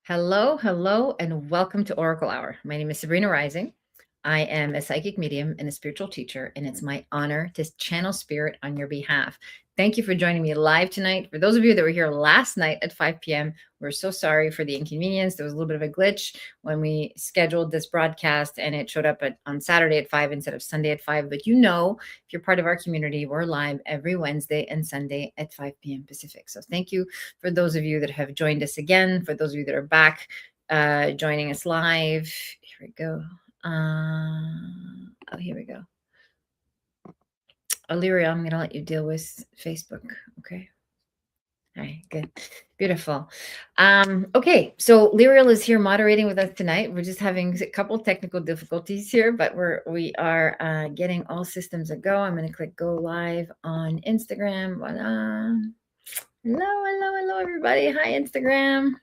Hello, hello, and welcome to Oracle Hour. My name is Sabrina Rising. I am a psychic medium and a spiritual teacher, and it's my honor to channel spirit on your behalf. Thank you for joining me live tonight. For those of you that were here last night at 5 p.m., we're so sorry for the inconvenience. There was a little bit of a glitch when we scheduled this broadcast, and it showed up on Saturday at 5 instead of Sunday at 5. But if you're part of our community, we're live every Wednesday and Sunday at 5 p.m. Pacific. So thank you for those of you that have joined us again, for those of you that are back joining us live. Here we go. Here we go. Illyria, I'm going to let you deal with Facebook. Okay. All right, good. Beautiful. Okay, so Lyriel is here moderating with us tonight. We're just having a couple technical difficulties here, but we are getting all systems a go. I'm going to click go live on Instagram. Voila. Hello, everybody. Hi, Instagram.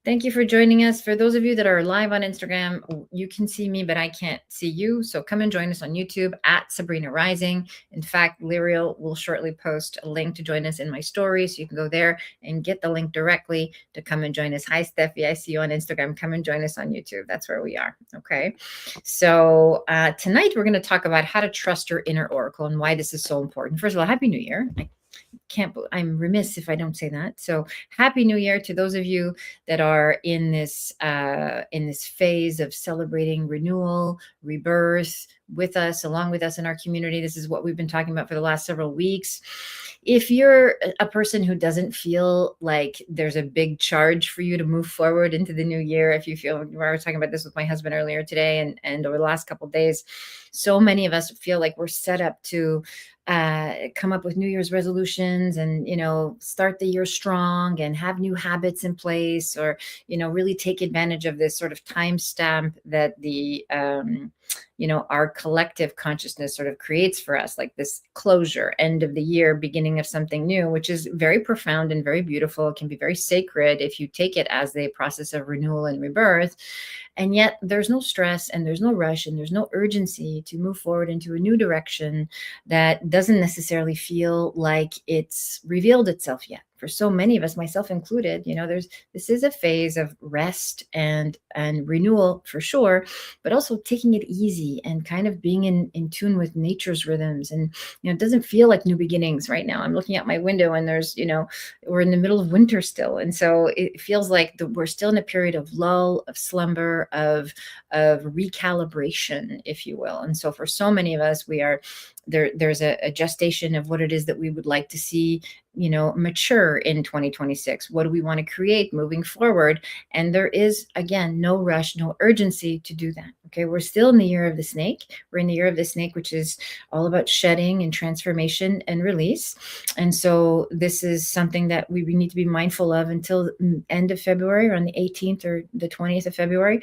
Thank you for joining us. For those of you that are live on Instagram, you can see me, but I can't see you. So come and join us on YouTube at Sabrina Rising. In fact, Lyriel will shortly post a link to join us in my story. So you can go there and get the link directly to come and join us. Hi, Steffi. I see you on Instagram. Come and join us on YouTube. That's where we are. Okay. So tonight we're going to talk about how to trust your inner oracle and why this is so important. First of all, Happy New Year. I'm remiss if I don't say that. So Happy New Year to those of you that are in this phase of celebrating renewal, rebirth along with us in our community. This is what we've been talking about for the last several weeks. If you're a person who doesn't feel like there's a big charge for you to move forward into the new year, if you feel, I was talking about this with my husband earlier today and over the last couple of days, so many of us feel like we're set up to come up with New Year's resolutions and, start the year strong and have new habits in place, or, really take advantage of this sort of time stamp that our collective consciousness sort of creates for us, like this closure, end of the year, beginning of something new, which is very profound and very beautiful. It can be very sacred if you take it as the process of renewal and rebirth. And yet there's no stress and there's no rush and there's no urgency to move forward into a new direction that doesn't necessarily feel like it's revealed itself yet. For so many of us, myself included, this is a phase of rest and renewal for sure, but also taking it easy and kind of being in tune with nature's rhythms. And, it doesn't feel like new beginnings right now. I'm looking out my window and there's, we're in the middle of winter still. And so it feels like we're still in a period of lull, of slumber, of recalibration, if you will. And so for so many of us, there's a gestation of what it is that we would like to see, mature in 2026. What do we want to create moving forward? And there is, again, no rush, no urgency to do that. Okay. We're still in the year of the snake. We're in the year of the snake, which is all about shedding and transformation and release. And so this is something that we need to be mindful of until the end of February, around the 18th or the 20th of February.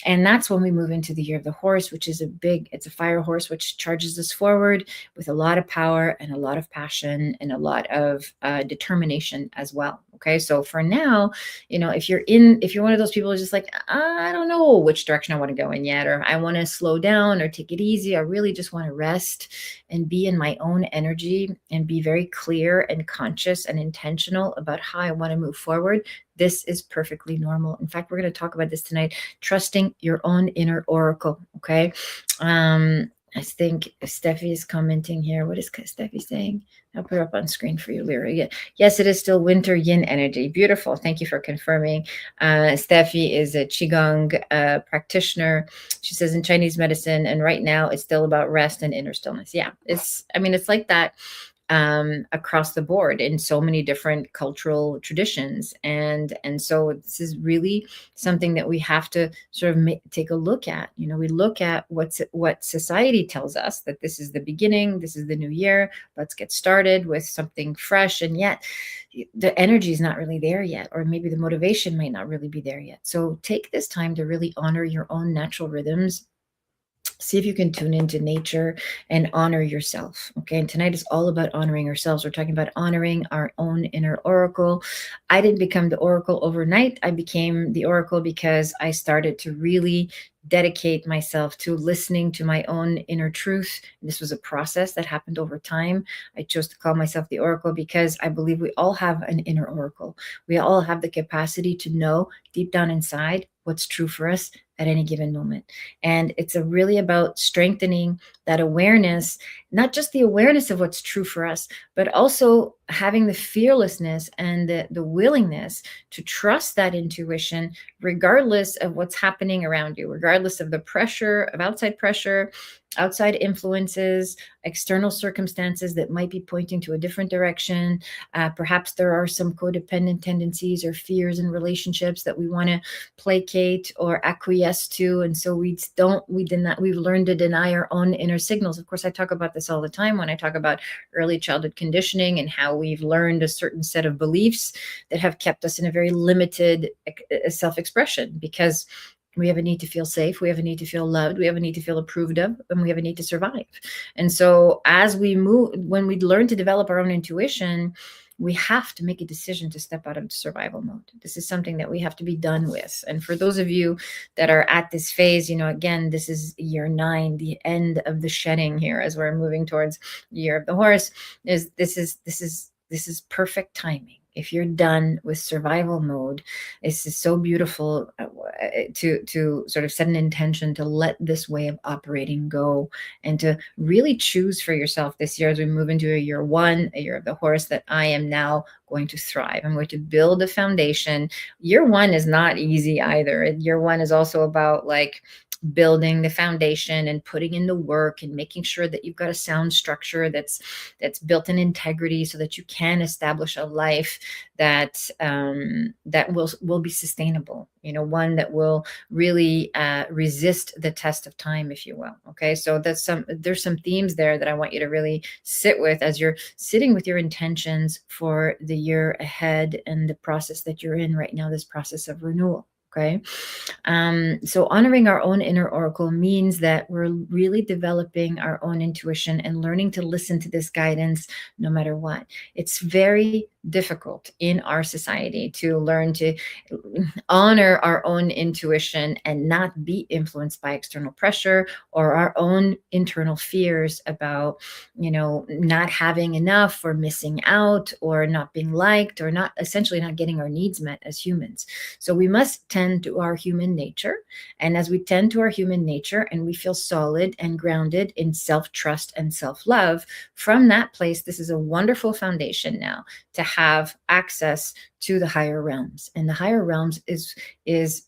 And that's when we move into the year of the horse, which is it's a fire horse, which charges us forward with a lot of power and a lot of passion and a lot of determination as well. Okay. So for now, if you're one of those people who's just like, I don't know which direction I want to go in yet, or I want to slow down or take it easy, I really just want to rest and be in my own energy and be very clear and conscious and intentional about how I want to move forward, this is perfectly normal. In fact, we're going to talk about this tonight, trusting your own inner oracle. Okay. I think Steffi is commenting here. What is Steffi saying? I'll put it up on screen for you, Lyra. Yes, it is still winter yin energy. Beautiful. Thank you for confirming. Steffi is a Qigong practitioner. She says in Chinese medicine, and right now it's still about rest and inner stillness. Yeah, it's like that. Across the board in so many different cultural traditions. And so this is really something that we have to sort of take a look at. We look at what society tells us, that this is the beginning, this is the new year, let's get started with something fresh. And yet the energy is not really there yet, or maybe the motivation might not really be there yet. So take this time to really honor your own natural rhythms See if you can tune into nature and honor yourself. Okay. And tonight is all about honoring ourselves. We're talking about honoring our own inner oracle. I didn't become the oracle overnight. I became the oracle because I started to really dedicate myself to listening to my own inner truth. This was a process that happened over time. I chose to call myself the oracle because I believe we all have an inner oracle. We all have the capacity to know deep down inside what's true for us at any given moment. And it's really about strengthening that awareness, not just the awareness of what's true for us, but also having the fearlessness and the willingness to trust that intuition, regardless of what's happening around you, regardless of the pressure, of outside influences, external circumstances that might be pointing to a different direction. Perhaps there are some codependent tendencies or fears in relationships that we want to placate or acquiesce to, and so we've learned to deny our own inner signals. Of course, I talk about this all the time when I talk about early childhood conditioning and how we've learned a certain set of beliefs that have kept us in a very limited self-expression, because we have a need to feel safe, we have a need to feel loved, we have a need to feel approved of, and we have a need to survive. And so as we move, when we learn to develop our own intuition, we have to make a decision to step out of survival mode. This is something that we have to be done with. And for those of you that are at this phase, again, this is year 9, the end of the shedding here as we're moving towards the year of the horse. This is perfect timing. If you're done with survival mode, it's just so beautiful to sort of set an intention to let this way of operating go, and to really choose for yourself this year as we move into a year 1, a year of the horse, that I am now going to thrive. I'm going to build a foundation. Year 1 is not easy either. Year 1 is also about building the foundation and putting in the work and making sure that you've got a sound structure that's built in integrity, so that you can establish a life that that will be sustainable, one that will really resist the test of time, if you will. Okay, so there's some themes there that I want you to really sit with as you're sitting with your intentions for the year ahead and the process that you're in right now, this process of renewal. Okay. So honoring our own inner oracle means that we're really developing our own intuition and learning to listen to this guidance no matter what. It's very difficult in our society to learn to honor our own intuition and not be influenced by external pressure or our own internal fears about, not having enough or missing out or not being liked or not getting our needs met as humans. So we must tend to our human nature. And as we tend to our human nature and we feel solid and grounded in self-trust and self-love, from that place, this is a wonderful foundation now to have access to the higher realms. And the higher realms is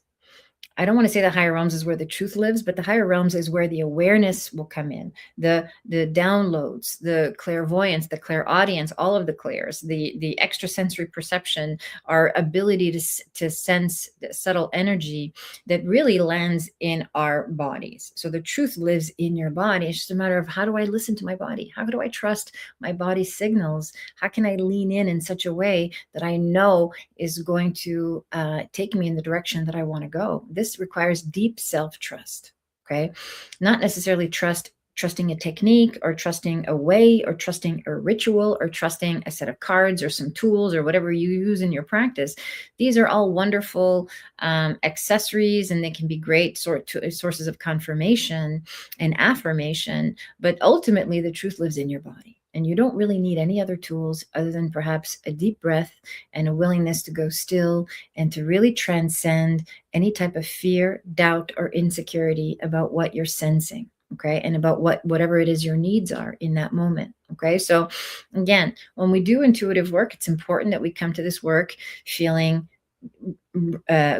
I don't want to say the higher realms is where the truth lives, but the higher realms is where the awareness will come in, the downloads, the clairvoyance, the clairaudience, all of the clairs, the extrasensory perception, our ability to sense the subtle energy that really lands in our bodies. So the truth lives in your body. It's just a matter of, how do I listen to my body? How do I trust my body's signals? How can I lean in such a way that I know is going to take me in the direction that I want to go? This requires deep self-trust, okay? Not necessarily trusting a technique or trusting a way or trusting a ritual or trusting a set of cards or some tools or whatever you use in your practice. These are all wonderful accessories, and they can be great sources of confirmation and affirmation, but ultimately the truth lives in your body. And you don't really need any other tools other than perhaps a deep breath and a willingness to go still and to really transcend any type of fear, doubt, or insecurity about what you're sensing. Okay. And about whatever it is your needs are in that moment. Okay. So again, when we do intuitive work, it's important that we come to this work feeling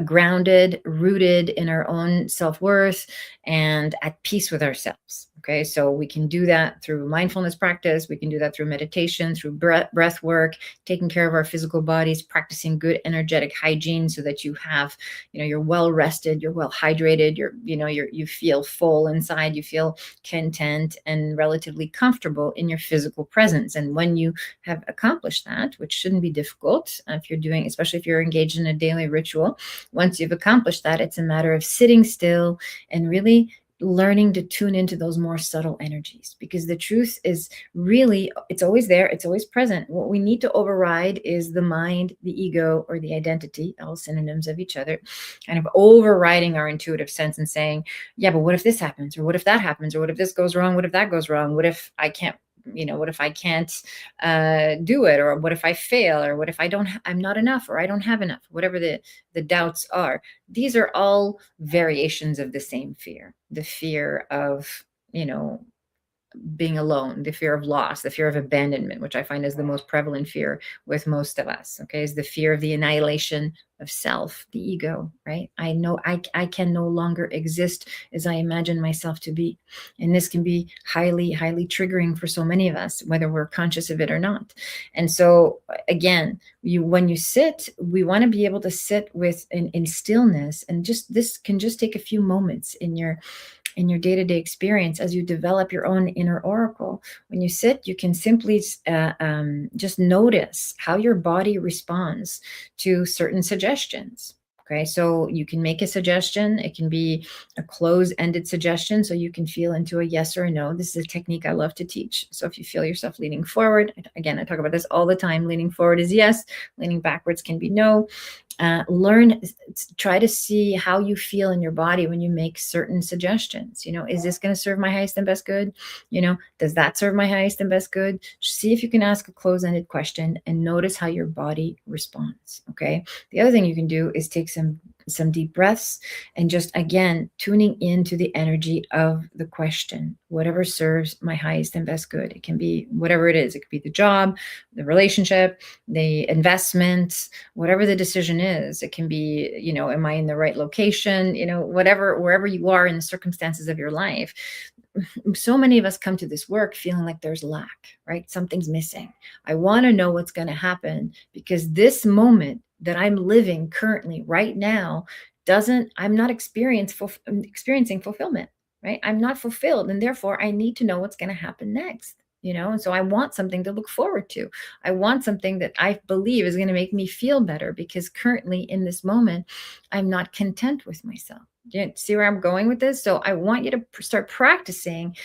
grounded, rooted in our own self-worth and at peace with ourselves. Okay, so we can do that through mindfulness practice. We can do that through meditation, through breath work, taking care of our physical bodies, practicing good energetic hygiene so that you have, you're well rested, you're well hydrated, you feel full inside, you feel content and relatively comfortable in your physical presence. And when you have accomplished that, which shouldn't be difficult if you're doing, especially if you're engaged in a daily ritual, once you've accomplished that, it's a matter of sitting still and really learning to tune into those more subtle energies, because the truth is really, it's always there, it's always present. What we need to override is the mind, the ego, or the identity, all synonyms of each other, kind of overriding our intuitive sense and saying, yeah, but what if this happens, or what if that happens, or what if this goes wrong, what if that goes wrong, what if I can't, what if I can't do it, or what if I fail, or what if I'm not enough, or I don't have enough, whatever the doubts are. These are all variations of the same fear, the fear of, being alone, the fear of loss, the fear of abandonment, which I find is the most prevalent fear with most of us. Okay, is the fear of the annihilation of self, the ego, right? I know I can no longer exist as I imagine myself to be. And this can be highly, highly triggering for so many of us, whether we're conscious of it or not. And so again, when you sit, we want to be able to sit with in stillness, and just this can just take a few moments in your day-to-day experience as you develop your own inner oracle. When you sit, you can simply just notice how your body responds to certain suggestions. Okay, so you can make a suggestion. It can be a close-ended suggestion, so you can feel into a yes or a no. This is a technique I love to teach. So if you feel yourself leaning forward, again, I talk about this all the time, leaning forward is yes, leaning backwards can be no. Try to see how you feel in your body when you make certain suggestions. Is this going to serve my highest and best good? Does that serve my highest and best good? See if you can ask a close-ended question and notice how your body responds. Okay. The other thing you can do is take some deep breaths and just, again, tuning into the energy of the question, whatever serves my highest and best good. It can be whatever it is. It could be the job, the relationship, the investment, whatever the decision is. It can be, am I in the right location? Wherever you are in the circumstances of your life. So many of us come to this work feeling like there's lack, right? Something's missing. I want to know what's going to happen, because this moment that I'm living currently right now I'm not experiencing fulfillment, right? I'm not fulfilled, and therefore I need to know what's going to happen next. And so I want something to look forward to. I want something that I believe is going to make me feel better, because currently in this moment, I'm not content with myself. Do you see where I'm going with this? So I want you to start practicing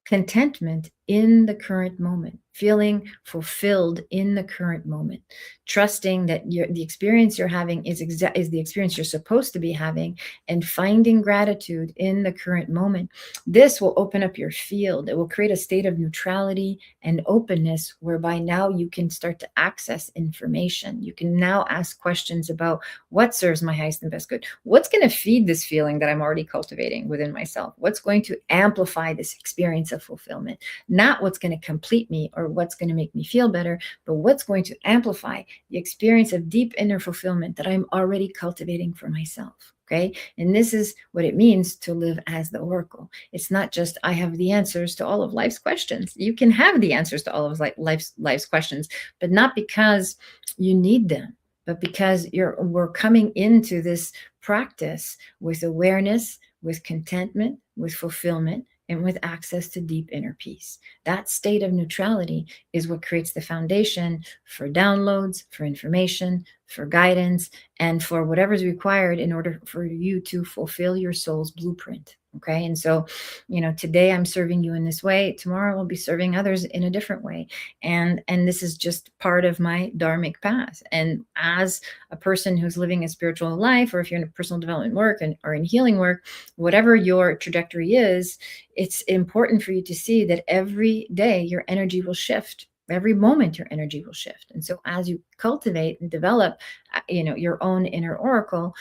contentment in the current moment, feeling fulfilled in the current moment, trusting that the experience you're having is the experience you're supposed to be having, and finding gratitude in the current moment. This will open up your field. It will create a state of neutrality and openness, whereby now you can start to access information. You can now ask questions about what serves my highest and best good. What's going to feed this feeling that I'm already cultivating within myself? What's going to amplify this experience of fulfillment? Not what's going to complete me or what's going to make me feel better, but what's going to amplify the experience of deep inner fulfillment that I'm already cultivating for myself. Okay. And this is what it means to live as the oracle. It's not just I have the answers to all of life's questions. You can have the answers to all of life's questions, but not because you need them, but because we're coming into this practice with awareness, with contentment, with fulfillment, and with access to deep inner peace. That state of neutrality is what creates the foundation for downloads, for information, for guidance, and for whatever's required in order for you to fulfill your soul's blueprint. Okay. And so, today I'm serving you in this way. Tomorrow I'll be serving others in a different way. And this is just part of my dharmic path. And as a person who's living a spiritual life, or if you're in personal development work or in healing work, whatever your trajectory is, it's important for you to see that every day your energy will shift. Every moment your energy will shift. And so as you cultivate and develop, your own inner oracle,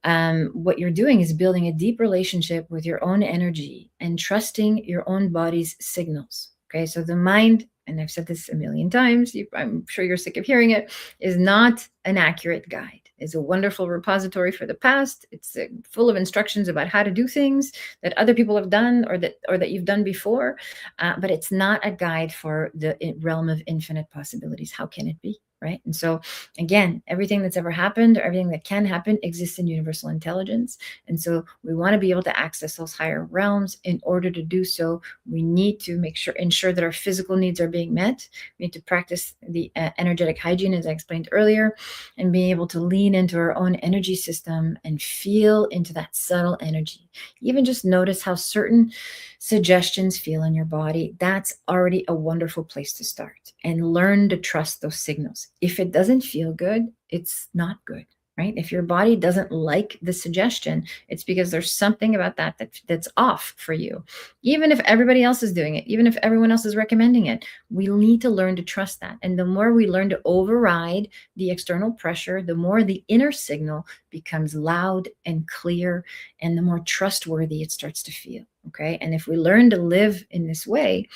what you're doing is building a deep relationship with your own energy and trusting your own body's signals. Okay, so the mind, and I've said this a million times, I'm sure you're sick of hearing it, is not an accurate guide. It's a wonderful repository for the past. It's full of instructions about how to do things that other people have done or that you've done before, but it's not a guide for the realm of infinite possibilities. How can it be? right? And so, again, everything that's ever happened or everything that can happen exists in universal intelligence. And so, we want to be able to access those higher realms. In order to do so, we need to ensure that our physical needs are being met. We need to practice the energetic hygiene, as I explained earlier, and being able to lean into our own energy system and feel into that subtle energy. Even just notice how certain suggestions feel in your body. That's already a wonderful place to start, and learn to trust those signals. If it doesn't feel good, it's not good, right? If your body doesn't like the suggestion, it's because there's something about that's off for you. Even if everybody else is doing it, even if everyone else is recommending it, we need to learn to trust that. And the more we learn to override the external pressure, the more the inner signal becomes loud and clear, and the more trustworthy it starts to feel. Okay. And if we learn to live in this way,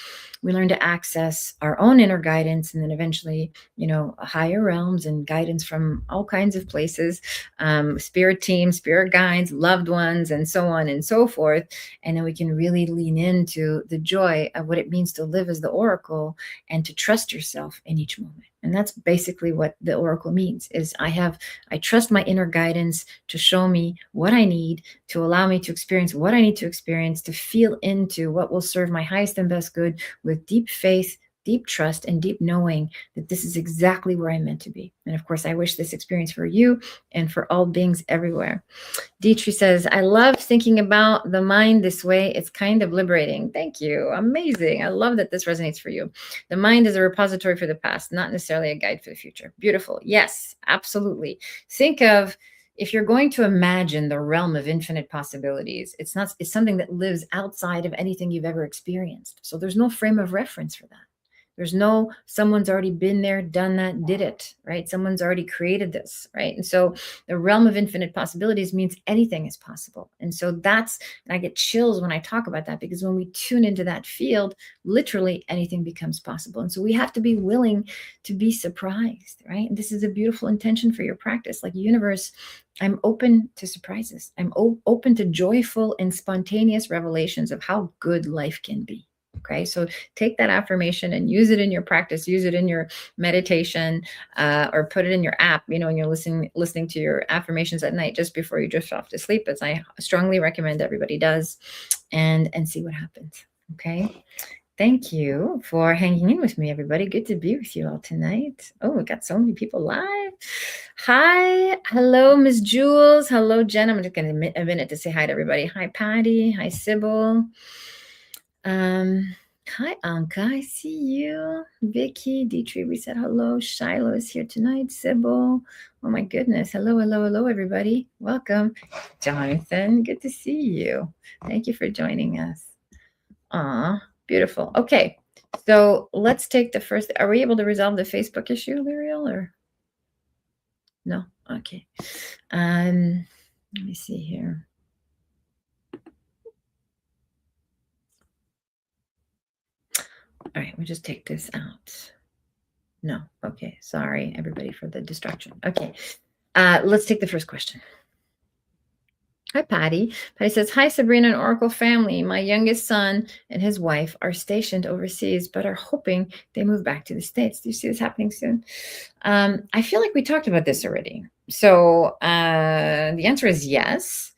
we learn to access our own inner guidance, and then eventually, higher realms and guidance from all kinds of places, spirit teams, spirit guides, loved ones, and so on and so forth. And then we can really lean into the joy of what it means to live as the oracle and to trust yourself in each moment. And that's basically what the oracle means, is I trust my inner guidance to show me what I need, to allow me to experience what I need to experience, to feel into what will serve my highest and best good, with deep faith, deep trust, and deep knowing that this is exactly where I'm meant to be. And of course, I wish this experience for you and for all beings everywhere. Dietrich says, I love thinking about the mind this way. It's kind of liberating. Thank you. Amazing. I love that this resonates for you. The mind is a repository for the past, not necessarily a guide for the future. Beautiful. Yes, absolutely. Think of, if you're going to imagine the realm of infinite possibilities, it's something that lives outside of anything you've ever experienced. So there's no frame of reference for that. There's no, someone's already been there, done that, did it, right? Someone's already created this, right? And so the realm of infinite possibilities means anything is possible. And so and I get chills when I talk about that, because when we tune into that field, literally anything becomes possible. And so we have to be willing to be surprised, right? And this is a beautiful intention for your practice. Like, universe, I'm open to surprises. I'm open to joyful and spontaneous revelations of how good life can be. Okay, so take that affirmation and use it in your practice, use it in your meditation, or put it in your app, when you're listening to your affirmations at night just before you drift off to sleep, as I strongly recommend everybody does, and see what happens. Okay. Thank you for hanging in with me, everybody. Good to be with you all tonight. Oh, we got so many people live. Hi. Hello, Miss Jules. Hello, Jen. I'm just going to a minute to say hi to everybody. Hi, Patty. Hi, Sybil. Hi, Anka. I see you. Vicky, Dietrich, we said hello. Shiloh is here tonight. Sybil. Oh, my goodness. Hello, hello, hello, everybody. Welcome. Jonathan, good to see you. Thank you for joining us. Beautiful. Okay. So let's take the first. Are we able to resolve the Facebook issue, Liriel, or no? Okay. Let me see here. All right, we'll just take this out. No. Okay. Sorry, everybody, for the distraction. Okay. Let's take the first question. Hi, Patty. Patty says, hi, Sabrina and Oracle family. My youngest son and his wife are stationed overseas, but are hoping they move back to the States. Do you see this happening soon? I feel like we talked about this already. So the answer is yes.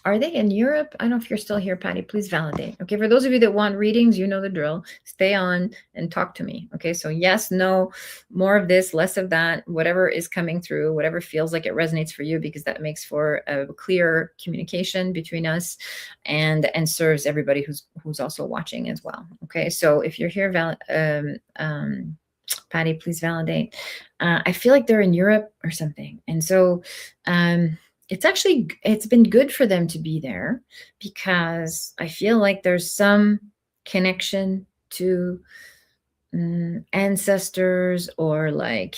Are they in Europe? I don't know if you're still here, Patty. Please validate. Okay, for those of you that want readings, you know the drill. Stay on and talk to me. Okay, so yes, no, more of this, less of that, whatever is coming through, whatever feels like it resonates for you, because that makes for a clear communication between us, and serves everybody who's also watching as well. Okay, so if you're here, Patty, please validate. I feel like they're in Europe or something, and so it's been good for them to be there, because I feel like there's some connection to ancestors, or like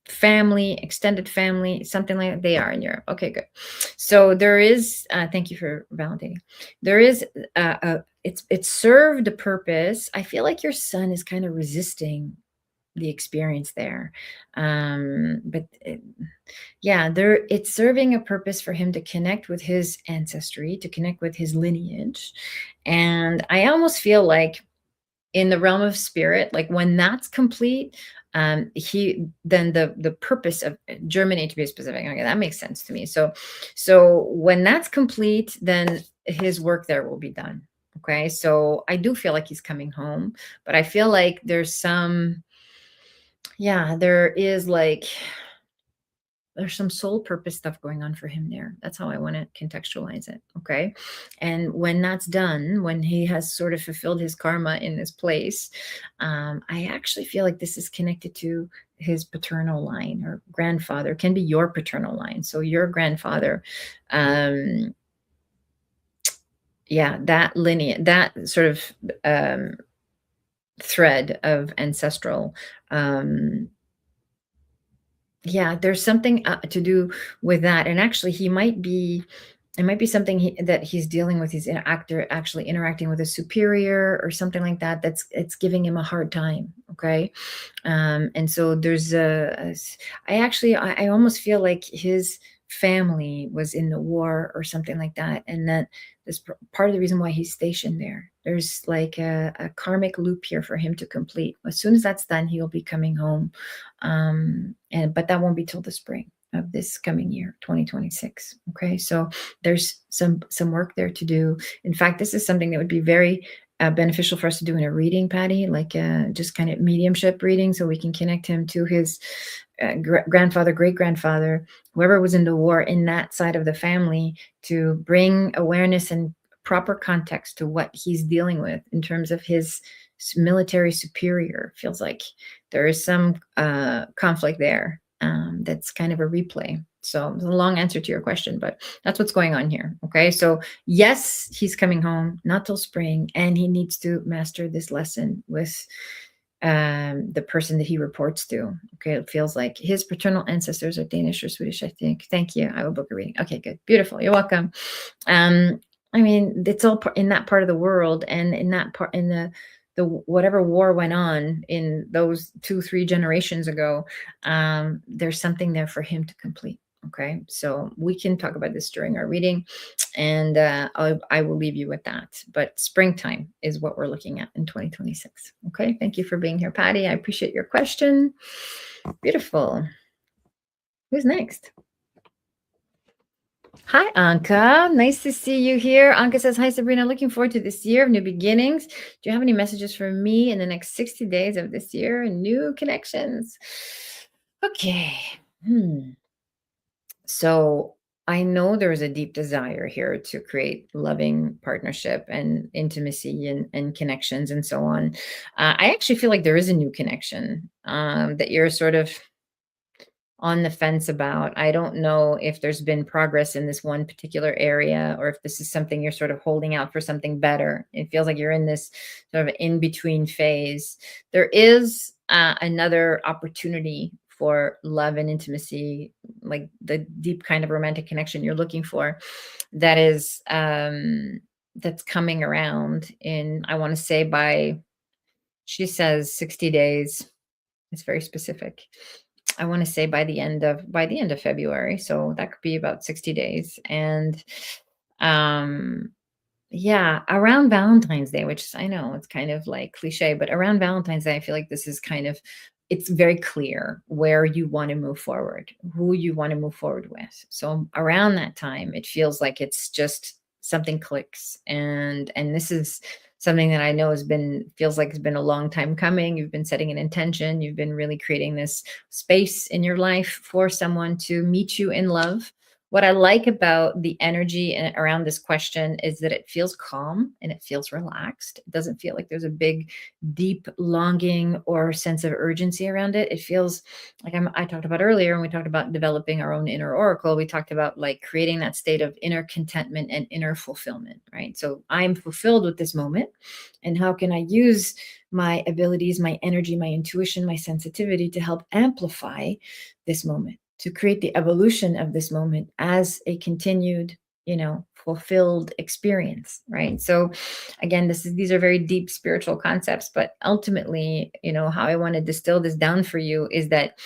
family, extended family, something like that. They are in Europe. Okay, good. So there is, thank you for validating. There is, it served a purpose. I feel like your son is kind of resisting the experience there. But it's serving a purpose for him to connect with his ancestry, to connect with his lineage. And I almost feel like in the realm of spirit, like when that's complete, he then the purpose of Germany, to be specific. Okay, that makes sense to me. So when that's complete, then his work there will be done. Okay, so I do feel like he's coming home, but I feel like there's some, yeah, there's some soul purpose stuff going on for him there. That's how I want to contextualize it. Okay. And when that's done, when he has sort of fulfilled his karma in this place, I actually feel like this is connected to his paternal line or grandfather, can be your paternal line. So your grandfather, um, yeah, that lineage, that sort of um, thread of ancestral, um, yeah, there's something to do with that. And actually, it might be something that he's dealing with. He's an actor actually interacting with a superior or something like that. It's giving him a hard time. Okay. And so I almost feel like his family was in the war or something like that. And that this part of the reason why he's stationed there. There's like a karmic loop here for him to complete. As soon as that's done, he'll be coming home. But that won't be till the spring of this coming year, 2026. Okay. So there's some work there to do. In fact, this is something that would be very beneficial for us to do in a reading, Patty, like just kind of mediumship reading, so we can connect him to his grandfather, great grandfather, whoever was in the war in that side of the family, to bring awareness and proper context to what he's dealing with in terms of his military superior. Feels like there is some conflict there, that's kind of a replay. So it's a long answer to your question, but that's what's going on here. Okay. So yes, he's coming home, not till spring, and he needs to master this lesson with the person that he reports to. Okay. It feels like his paternal ancestors are Danish or Swedish, I think. Thank you. I will book a reading. Okay, good. Beautiful. You're welcome. I mean, it's all in that part of the world, and in that part, in the whatever war went on in those 2-3 generations ago, there's something there for him to complete. Okay, so we can talk about this during our reading, and I will leave you with that. But springtime is what we're looking at in 2026. Okay, thank you for being here, Patty. I appreciate your question. Beautiful. Who's next? Hi, Anka. Nice to see you here. Anka says, hi, Sabrina. Looking forward to this year of new beginnings. Do you have any messages for me in the next 60 days of this year and new connections? Okay. So I know there's a deep desire here to create loving partnership and intimacy and connections and so on. I actually feel like there is a new connection that you're sort of on the fence about. I don't know if there's been progress in this one particular area, or if this is something you're sort of holding out for something better. It feels like you're in this sort of in between phase. There is another opportunity for love and intimacy, like the deep kind of romantic connection you're looking for, that is that's coming around in, I want to say, by, she says 60 days. It's very specific. I want to say by the end of February. So that could be about 60 days. And yeah, around Valentine's Day, which I know it's kind of like cliche, but around Valentine's Day, I feel like this is kind of, it's very clear where you want to move forward, who you want to move forward with. So around that time, it feels like it's just something clicks. And this is something that I know feels like it's been a long time coming. You've been setting an intention. You've been really creating this space in your life for someone to meet you in love. What I like about the energy around this question is that it feels calm and it feels relaxed. It doesn't feel like there's a big, deep longing or sense of urgency around it. It feels like, I talked about earlier when we talked about developing our own inner oracle, we talked about like creating that state of inner contentment and inner fulfillment, right? So I'm fulfilled with this moment. And how can I use my abilities, my energy, my intuition, my sensitivity to help amplify this moment, to create the evolution of this moment as a continued, fulfilled experience, right? So again, these are very deep spiritual concepts, but ultimately, how I want to distill this down for you is that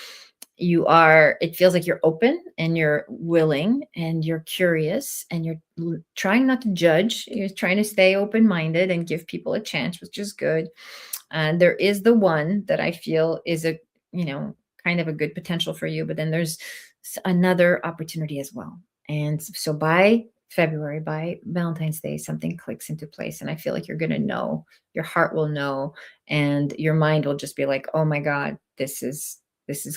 it feels like you're open and you're willing and you're curious and you're trying not to judge. You're trying to stay open minded and give people a chance, which is good. And there is the one that I feel is a, you know, kind of a good potential for you, but then there's another opportunity as well. And so by February, by Valentine's Day, something clicks into place. And I feel like you're going to know, your heart will know, and your mind will just be like, oh my God, this is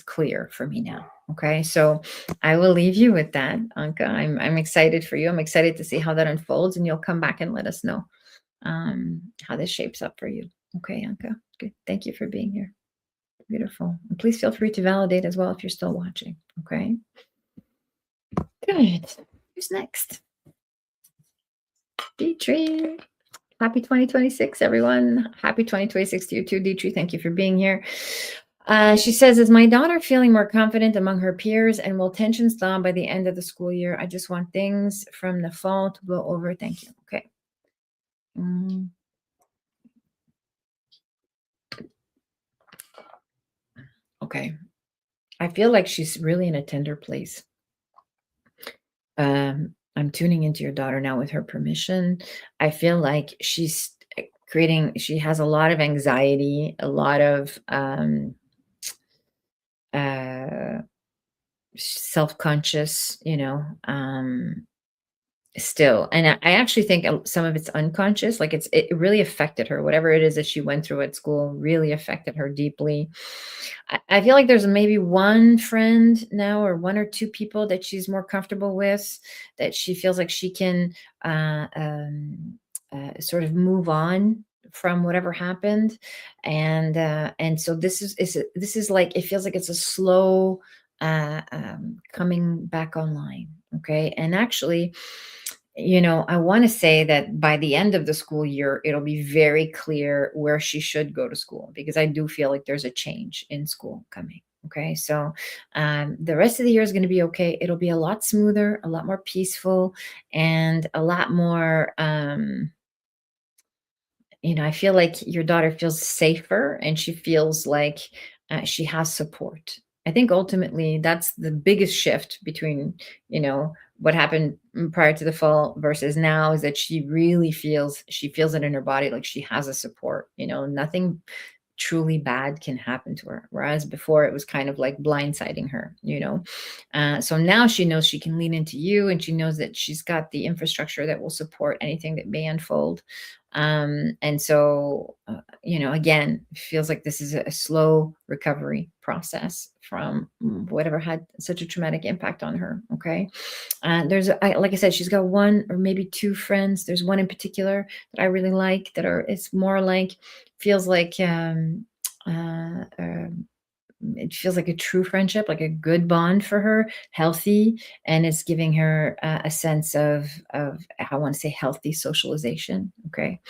clear for me now. Okay. So I will leave you with that, Anka. I'm excited for you. I'm excited to see how that unfolds, and you'll come back and let us know how this shapes up for you. Okay, Anka. Good. Thank you for being here. Beautiful. And please feel free to validate as well if you're still watching. Okay. Good. Who's next? Dietrich. Happy 2026, everyone. Happy 2026 to you too, Dietrich. Thank you for being here. She says, is my daughter feeling more confident among her peers, and will tensions thaw by the end of the school year? I just want things from the fall to blow over. Thank you. Okay. Okay. I feel like she's really in a tender place. I'm tuning into your daughter now with her permission. I feel like she has a lot of anxiety, a lot of uh, self-conscious, still. And I actually think some of it's unconscious, like it really affected her. Whatever it is that she went through at school really affected her deeply. I feel like there's maybe one friend now, or one or two people that she's more comfortable with, that she feels like she can sort of move on from whatever happened. And so this is like, it feels like it's a slow coming back online. Okay. And actually, I want to say that by the end of the school year, it'll be very clear where she should go to school, because I do feel like there's a change in school coming. Okay. So the rest of the year is going to be okay. It'll be a lot smoother, a lot more peaceful, and a lot more, I feel like your daughter feels safer, and she feels like she has support. I think ultimately that's the biggest shift between, what happened prior to the fall versus now, is that she feels it in her body, like she has a support. Nothing truly bad can happen to her, whereas before it was kind of like blindsiding her. So now she knows she can lean into you, and she knows that she's got the infrastructure that will support anything that may unfold. And so again, it feels like this is a slow recovery process from whatever had such a traumatic impact on her. Okay. Like I said, she's got one or maybe two friends. There's one in particular that I really like, it's more like, feels like it feels like a true friendship, like a good bond for her, healthy, and it's giving her a sense of I want to say healthy socialization. Okay.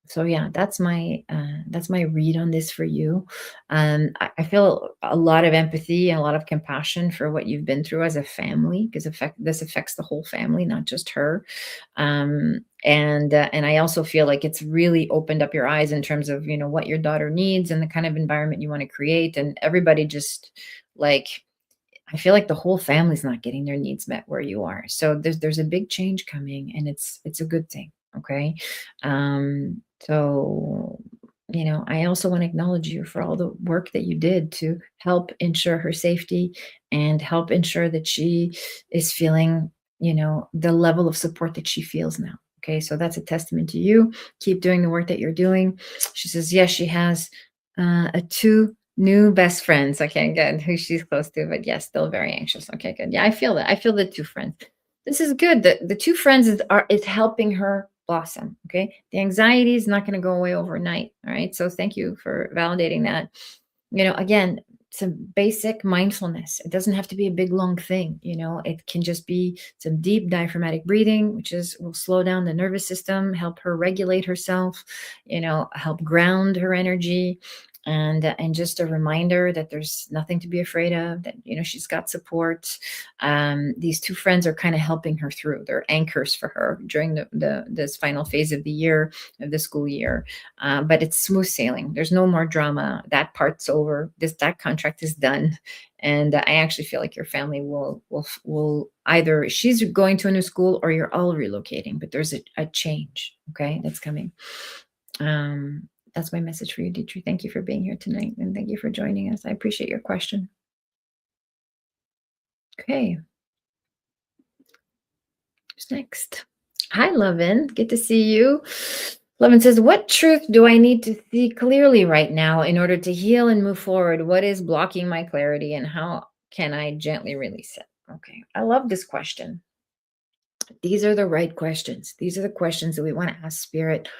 So yeah, that's my read on this for you. I feel a lot of empathy and a lot of compassion for what you've been through as a family, because this affects the whole family, not just her. And I also feel like it's really opened up your eyes in terms of what your daughter needs and the kind of environment you want to create, and everybody just like, I feel like the whole family's not getting their needs met where you are. So there's a big change coming, and it's a good thing. Okay. So, I also want to acknowledge you for all the work that you did to help ensure her safety and help ensure that she is feeling, the level of support that she feels now. Okay. So that's a testament to you. Keep doing the work that you're doing. She says, yes, she has a two new best friends. Okay, good. Who she's close to, but yes, still very anxious. Okay, good. Yeah, I feel that. I feel the two friends. This is good. The two friends is helping her blossom. Okay, the anxiety is not going to go away overnight. All right. So thank you for validating that. Again, some basic mindfulness. It doesn't have to be a big long thing. It can just be some deep diaphragmatic breathing, which will slow down the nervous system, help her regulate herself. Help ground her energy. And just a reminder that there's nothing to be afraid of, that she's got support. These two friends are kind of helping her through. They're anchors for her during this final phase of the year, of the school year. But it's smooth sailing. There's no more drama. That part's over. That contract is done. And I actually feel like your family will either she's going to a new school or you're all relocating, but there's a change, okay, that's coming. um that's my message for you, Dietrich. Thank you for being here tonight, and thank you for joining us. I appreciate your question. Okay, who's next? Hi, Lovin. Good to see you. Lovin says, what truth do I need to see clearly right now in order to heal and move forward? What is blocking my clarity, and how can I gently release it? Okay, I love this question. These are the right questions. These are the questions that we want to ask Spirit.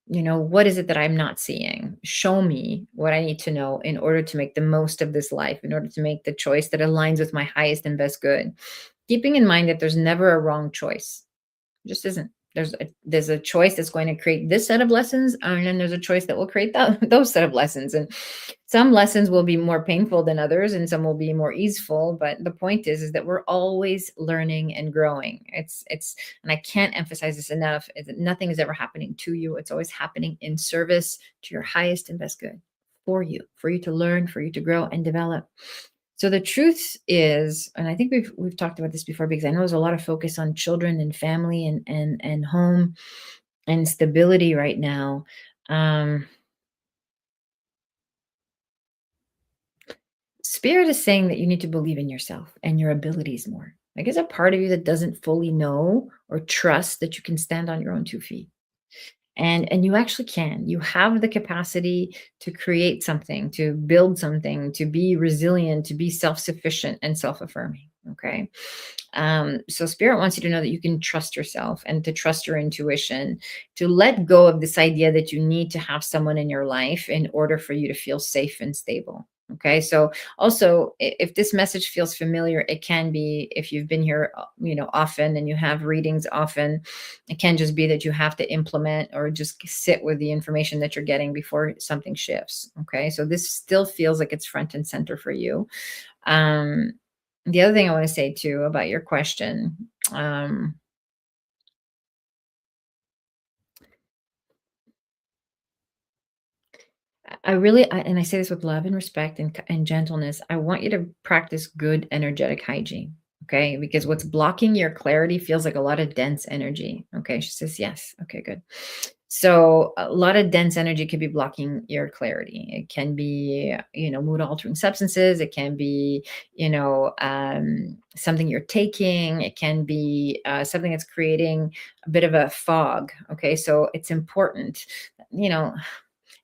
What is it that I'm not seeing? Show me what I need to know in order to make the most of this life, in order to make the choice that aligns with my highest and best good. Keeping in mind that there's never a wrong choice. Just isn't. There's a choice that's going to create this set of lessons, and then there's a choice that will create those set of lessons. And some lessons will be more painful than others, and some will be more easeful. But the point is that we're always learning and growing. And I can't emphasize this enough, is that nothing is ever happening to you. It's always happening in service to your highest and best good, for you to learn, for you to grow and develop. So the truth is, and I think we've talked about this before, because I know there's a lot of focus on children and family and home and stability right now. Um, Spirit is saying that you need to believe in yourself and your abilities more. Like, there's a part of you that doesn't fully know or trust that you can stand on your own 2 feet. And you actually can. You have the capacity to create something, to build something, to be resilient, to be self-sufficient and self-affirming. Okay. So Spirit wants you to know that you can trust yourself and to trust your intuition, to let go of this idea that you need to have someone in your life in order for you to feel safe and stable. Okay. So also, if this message feels familiar, it can be, if you've been here, often, and you have readings often, it can just be that you have to implement or just sit with the information that you're getting before something shifts. Okay. So this still feels like it's front and center for you. Um, the other thing I want to say too about your question, and I say this with love and respect and gentleness, I want you to practice good energetic hygiene. Okay. Because what's blocking your clarity feels like a lot of dense energy. Okay. She says, yes. Okay, good. So a lot of dense energy could be blocking your clarity. It can be, mood altering substances. It can be, something you're taking. It can be something that's creating a bit of a fog. Okay. So it's important, you know,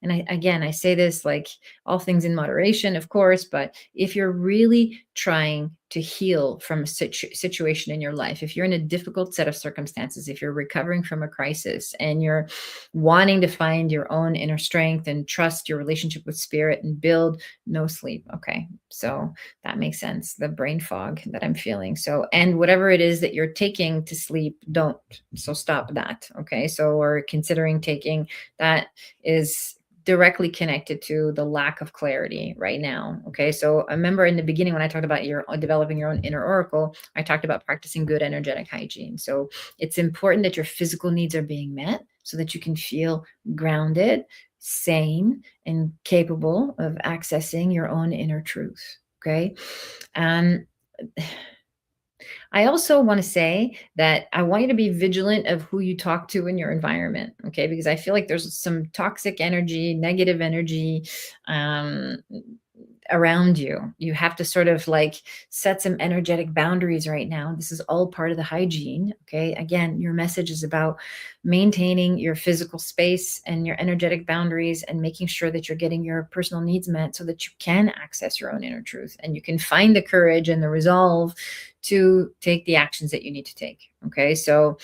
and I say this, like, all things in moderation, of course, but if you're really trying to heal from a situation in your life, if you're in a difficult set of circumstances, if you're recovering from a crisis and you're wanting to find your own inner strength and trust your relationship with Spirit and build, no sleep. Okay. So that makes sense. The brain fog that I'm feeling. So, and whatever it is that you're taking to sleep, don't. So stop that. Okay. So, or considering taking, that is directly connected to the lack of clarity right now. Okay. So I remember in the beginning when I talked about your developing your own inner oracle, I talked about practicing good energetic hygiene. So it's important that your physical needs are being met so that you can feel grounded, sane, and capable of accessing your own inner truth. Okay. Um, I also want to say that I want you to be vigilant of who you talk to in your environment, okay? Because I feel like there's some toxic energy, negative energy, um, around you. You have to sort of like set some energetic boundaries right now. This is all part of the hygiene. Okay. Again, your message is about maintaining your physical space and your energetic boundaries and making sure that you're getting your personal needs met so that you can access your own inner truth and you can find the courage and the resolve to take the actions that you need to take. Okay. So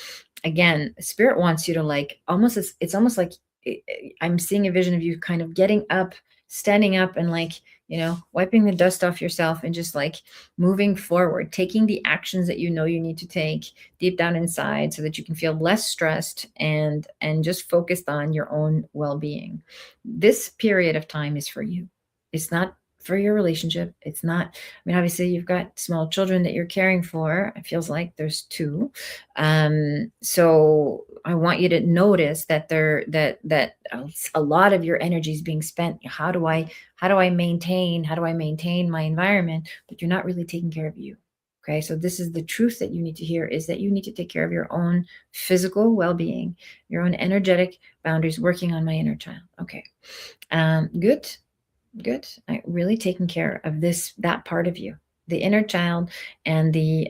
again, Spirit wants you to, like, almost, it's almost like I'm seeing a vision of you kind of getting up, standing up, and like wiping the dust off yourself and just like moving forward, taking the actions that you know you need to take deep down inside so that you can feel less stressed and just focused on your own well-being. This period of time is for you. It's not for your relationship. It's not, I mean, obviously you've got small children that you're caring for. It feels like there's two. So I want you to notice that that a lot of your energy is being spent. How do I maintain my environment, but you're not really taking care of you. Okay, so this is the truth that you need to hear, is that you need to take care of your own physical well-being, your own energetic boundaries, working on my inner child. Okay, good. Good. Really taking care of that part of you, the inner child, and the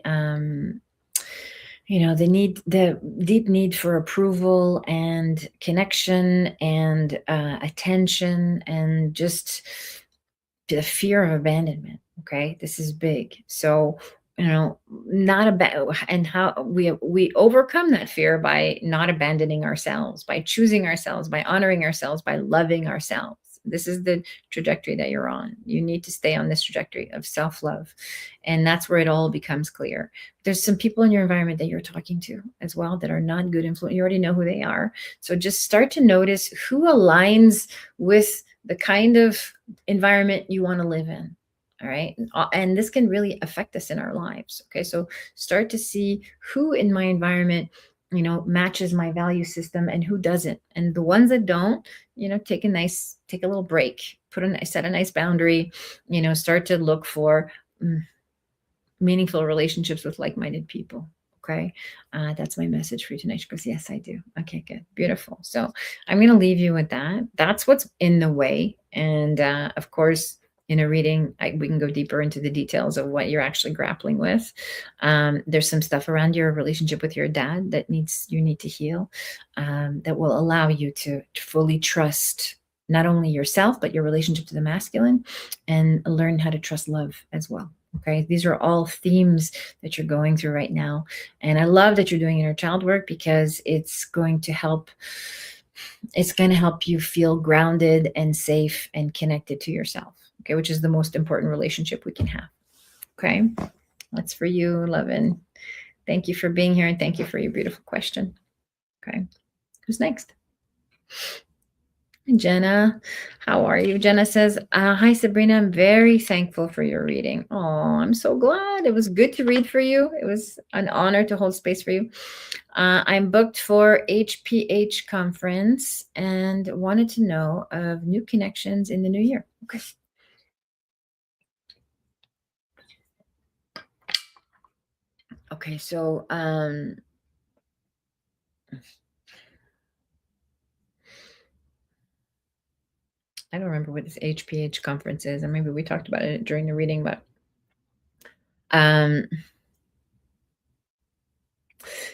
deep need for approval and connection and attention, and just the fear of abandonment. Okay, this is big. So not about, and how we overcome that fear by not abandoning ourselves, by choosing ourselves, by honoring ourselves, by loving ourselves. This is the trajectory that you're on. You need to stay on this trajectory of self-love, and that's where it all becomes clear. There's some people in your environment that you're talking to as well that are not good influence. You already know who they are, so just start to notice who aligns with the kind of environment you want to live in. All right. And this can really affect us in our lives. Okay. So start to see who in my environment, matches my value system and who doesn't. And the ones that don't, take a little break, set a nice boundary, start to look for meaningful relationships with like-minded people. Okay. That's my message for you tonight. She goes, yes, I do. Okay, good. Beautiful. So I'm going to leave you with that. That's what's in the way. And of course, in a reading, we can go deeper into the details of what you're actually grappling with. There's some stuff around your relationship with your dad that you need to heal, that will allow you to fully trust not only yourself, but your relationship to the masculine, and learn how to trust love as well. Okay, these are all themes that you're going through right now. And I love that you're doing inner child work, because it's going to help you feel grounded and safe and connected to yourself. Okay, which is the most important relationship we can have. Okay, that's for you, Levin. Thank you for being here, and thank you for your beautiful question. Okay, who's next? Jenna, how are you? Jenna says, hi, Sabrina. I'm very thankful for your reading. Oh, I'm so glad. It was good to read for you. It was an honor to hold space for you. I'm booked for HPH conference and wanted to know of new connections in the new year. Okay. Okay, so I don't remember what this HPH conference is, and maybe we talked about it during the reading, but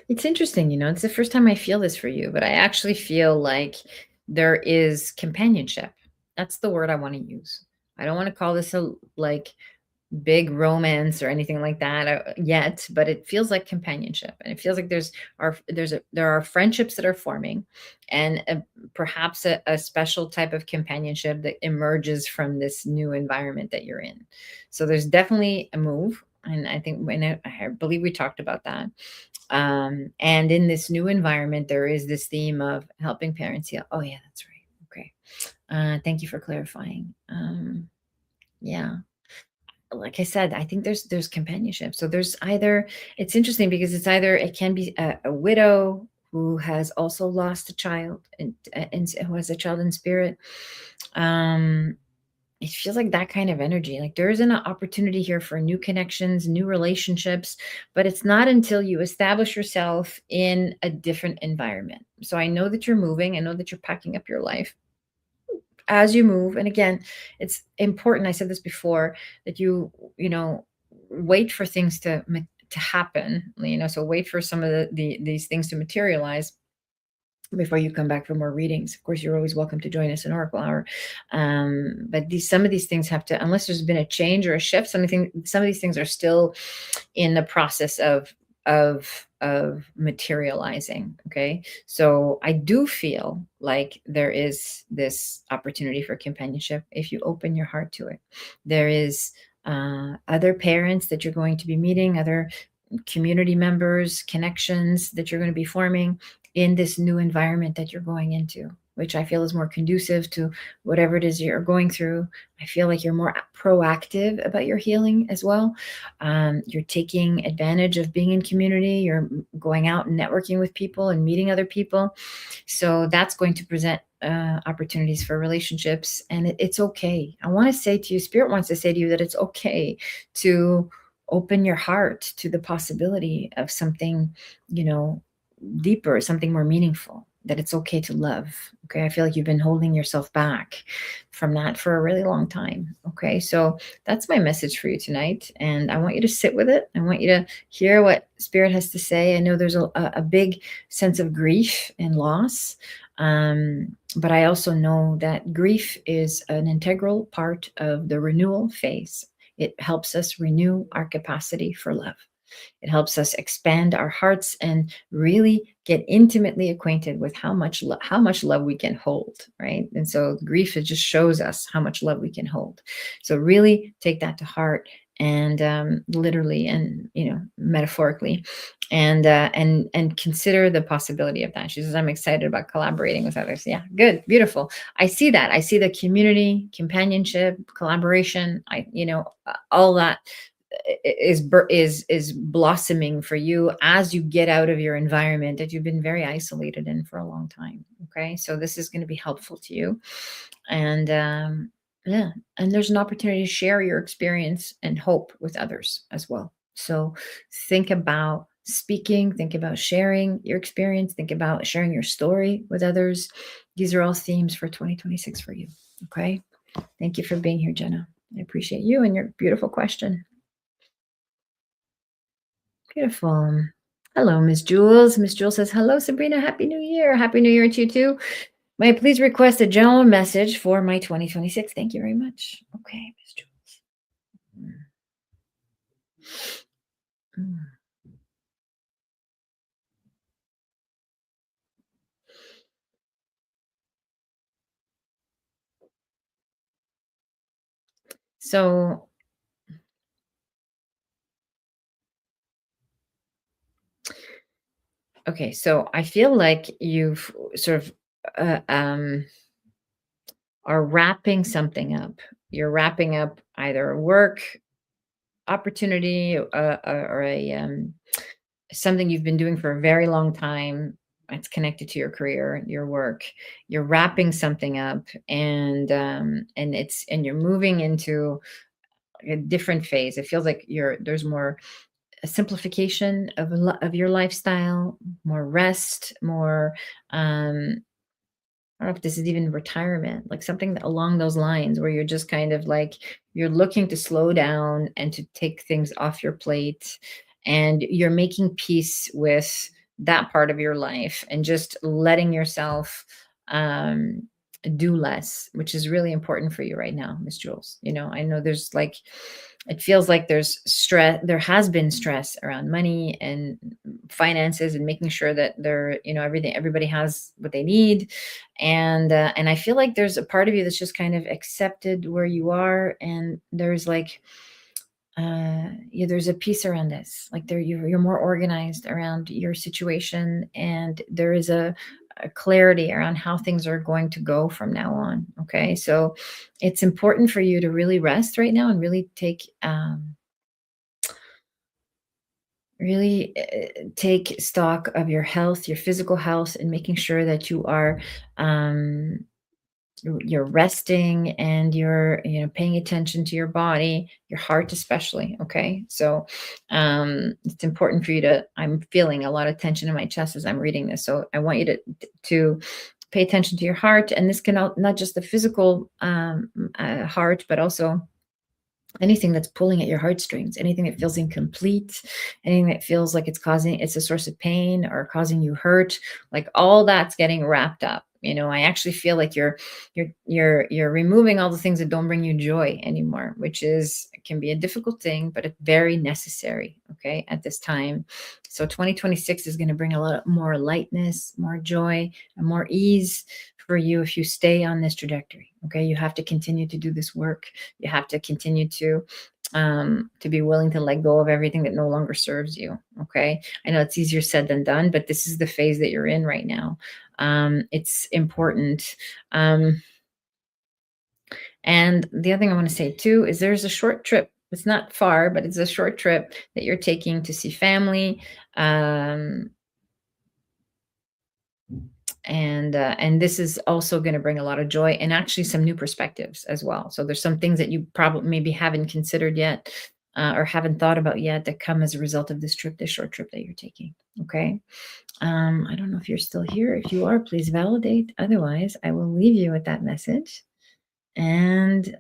it's interesting, it's the first time I feel this for you, but I actually feel like there is companionship. That's the word I want to use. I don't want to call this a big romance or anything like that yet, but it feels like companionship, and it feels like there are friendships that are forming, and perhaps a special type of companionship that emerges from this new environment that you're in. So there's definitely a move, and I think I believe we talked about that. And in this new environment, there is this theme of helping parents heal. Oh yeah, that's right. Okay. Thank you for clarifying. Yeah. Like I said, I think there's companionship. So it's interesting because it can be a widow who has also lost a child, and who has a child in spirit. It feels like that kind of energy. Like there is an opportunity here for new connections, new relationships, but it's not until you establish yourself in a different environment. So I know that you're moving. I know that you're packing up your life. As you move, and again, it's important, I said this before, that you wait for things to happen, so wait for some of these things to materialize before you come back for more readings. Of course, you're always welcome to join us in Oracle Hour, but some of these things have to, unless there's been a change or a shift, some of these things are still in the process of of materializing. Okay. So I do feel like there is this opportunity for companionship if you open your heart to it. There is other parents that you're going to be meeting, other community members, connections that you're going to be forming in this new environment that you're going into, which I feel is more conducive to whatever it is you're going through. I feel like you're more proactive about your healing as well. You're taking advantage of being in community. You're going out and networking with people and meeting other people. So that's going to present opportunities for relationships. And it's okay. I want to say to you, Spirit wants to say to you that it's okay to open your heart to the possibility of something, you know, deeper, something more meaningful, that it's okay to love. Okay. I feel like you've been holding yourself back from that for a really long time. Okay. So that's my message for you tonight. And I want you to sit with it. I want you to hear what Spirit has to say. I know there's a big sense of grief and loss. But I also know that grief is an integral part of the renewal phase. It helps us renew our capacity for love. It helps us expand our hearts and really get intimately acquainted with how much love we can hold, right? And so grief, it just shows us how much love we can hold. So really take that to heart, and literally, and metaphorically, and consider the possibility of that. She says, I'm excited about collaborating with others. Yeah, good, beautiful. I see that. I see the community, companionship, collaboration. All that is blossoming for you as you get out of your environment that you've been very isolated in for a long time. Okay, so this is going to be helpful to you, and yeah, and there's an opportunity to share your experience and hope with others as well. So think about speaking, think about sharing your experience, think about sharing your story with others. These are all themes for 2026 for you. Okay, thank you for being here, Jenna. I appreciate you and your beautiful question. Beautiful. Hello, Miss Jules. Miss Jules says, hello, Sabrina. Happy New Year. Happy New Year to you too. May I please request a general message for my 2026? Thank you very much. Okay, Miss Jules. Mm. So, okay, so I feel like you've sort of are wrapping something up. You're wrapping up either a work opportunity, or a something you've been doing for a very long time. It's connected to your career, your work. You're wrapping something up, and you're moving into a different phase. It feels like there's more a simplification of your lifestyle, more rest, more I don't know if this is even retirement, like something along those lines, where you're just kind of like you're looking to slow down and to take things off your plate, and you're making peace with that part of your life and just letting yourself um do less, which is really important for you right now, Miss Jules. I know there's like it feels like there's stress. There has been stress around money and finances, and making sure that everybody has what they need. And I feel like there's a part of you that's just kind of accepted where you are, and there's like yeah, there's a piece around this, like you're more organized around your situation, and there is a clarity around how things are going to go from now on. Okay, so it's important for you to really rest right now and really take stock of your health, your physical health, and making sure that you are um, you're resting, and you're paying attention to your body, your heart especially. Okay, so it's important for you to I'm feeling a lot of tension in my chest as I'm reading this, so I want you to pay attention to your heart. And this can not just the physical heart, but also anything that's pulling at your heartstrings, anything that feels incomplete, anything that feels like it's a source of pain or causing you hurt, like all that's getting wrapped up. I actually feel like you're removing all the things that don't bring you joy anymore, which is can be a difficult thing, but it's very necessary, okay, at this time. So 2026 is going to bring a lot more lightness, more joy, and more ease for you if you stay on this trajectory. Okay, you have to continue to do this work. You have to continue to be willing to let go of everything that no longer serves you. Okay, I know it's easier said than done, but this is the phase that you're in right now. It's important. And the other thing I want to say too is there's a short trip. It's not far, but it's a short trip that you're taking to see family. Um, and this is also going to bring a lot of joy and actually some new perspectives as well. So there's some things that you probably maybe haven't considered yet, or haven't thought about yet, that come as a result of this trip, this short trip that you're taking. Okay. I don't know if you're still here. If you are, please validate. Otherwise, I will leave you with that message and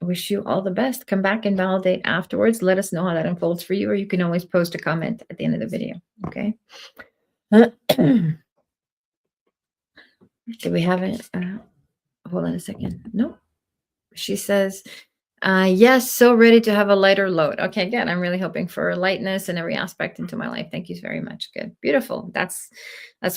wish you all the best. Come back and validate afterwards. Let us know how that unfolds for you, or you can always post a comment at the end of the video. Okay. Do we have it? Hold on a second. Nope. She says, yes, so ready to have a lighter load. Okay, good. I'm really hoping for lightness in every aspect into my life. Thank you very much. Good. Beautiful. That's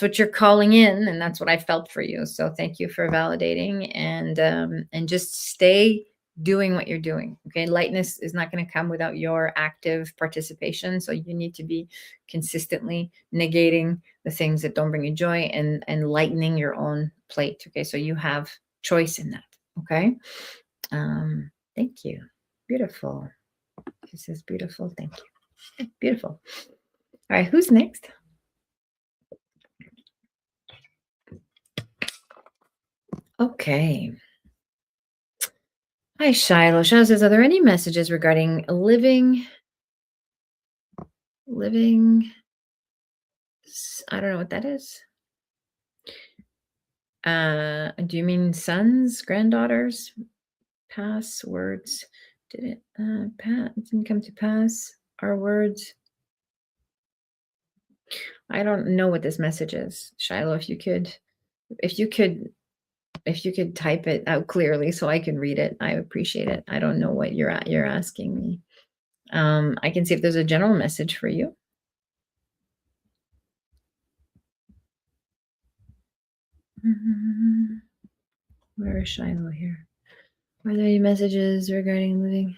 what you're calling in, and that's what I felt for you. So thank you for validating, and just stay doing what you're doing. Okay. Lightness is not going to come without your active participation. So you need to be consistently negating the things that don't bring you joy, and lightening your own plate. Okay. So you have choice in that. Okay. Thank you. Beautiful. She says beautiful. Thank you. Beautiful. All right. Who's next? Okay. Hi, Shiloh. Shiloh says, are there any messages regarding living? I don't know what that is. Do you mean sons, granddaughters? Passwords? Did it didn't come to pass? Our words? I don't know what this message is. Shiloh, if you could type it out clearly so I can read it, I appreciate it. I don't know what you're asking me. I can see if there's a general message for you. Where is Shiloh here? Are there any messages regarding living?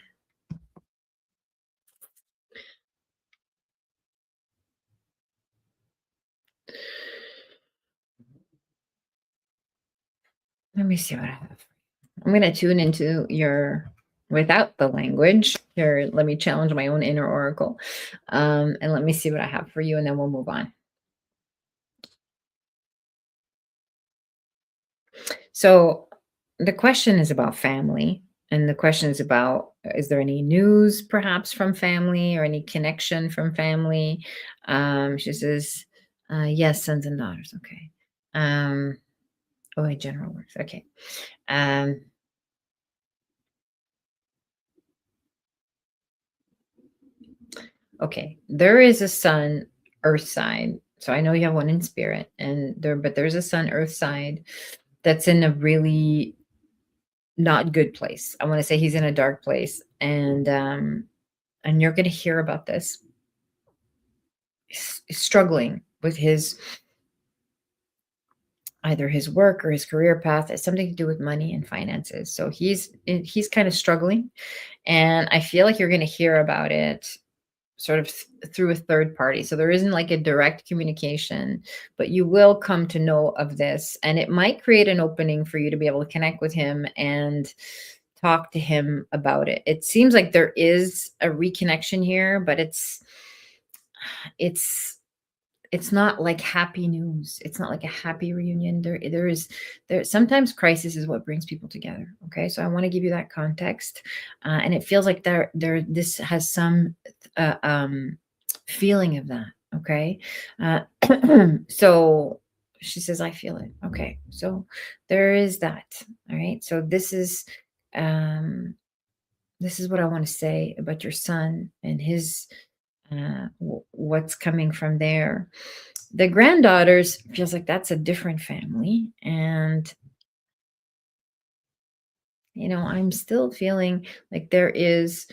Let me see what I have. I'm going to tune into your without the language. Here, let me challenge my own inner oracle. And let me see what I have for you, and then we'll move on. So the question is about family. And the question is about, is there any news perhaps from family or any connection from family? She says, yes, sons and daughters. Okay. General works. Okay. Okay. There is a sun, earth side. So I know you have one in spirit, but there's a sun, earth side that's in a really not good place. I want to say he's in a dark place, and you're going to hear about this. He's struggling with either his work or his career path. It's something to do with money and finances. So he's kind of struggling, and I feel like you're going to hear about it sort of through a third party. So there isn't like a direct communication, but you will come to know of this, and it might create an opening for you to be able to connect with him and talk to him about it. It seems like there is a reconnection here, but it's not like happy news. It's not like a happy reunion. There sometimes crisis is what brings people together. Okay, so I want to give you that context, and it feels like this has some feeling of that. Okay, so she says I feel it. Okay, so there is that. All right, so this is what I want to say about your son and his what's coming from there. The granddaughters feels like that's a different family. And, I'm still feeling like there is,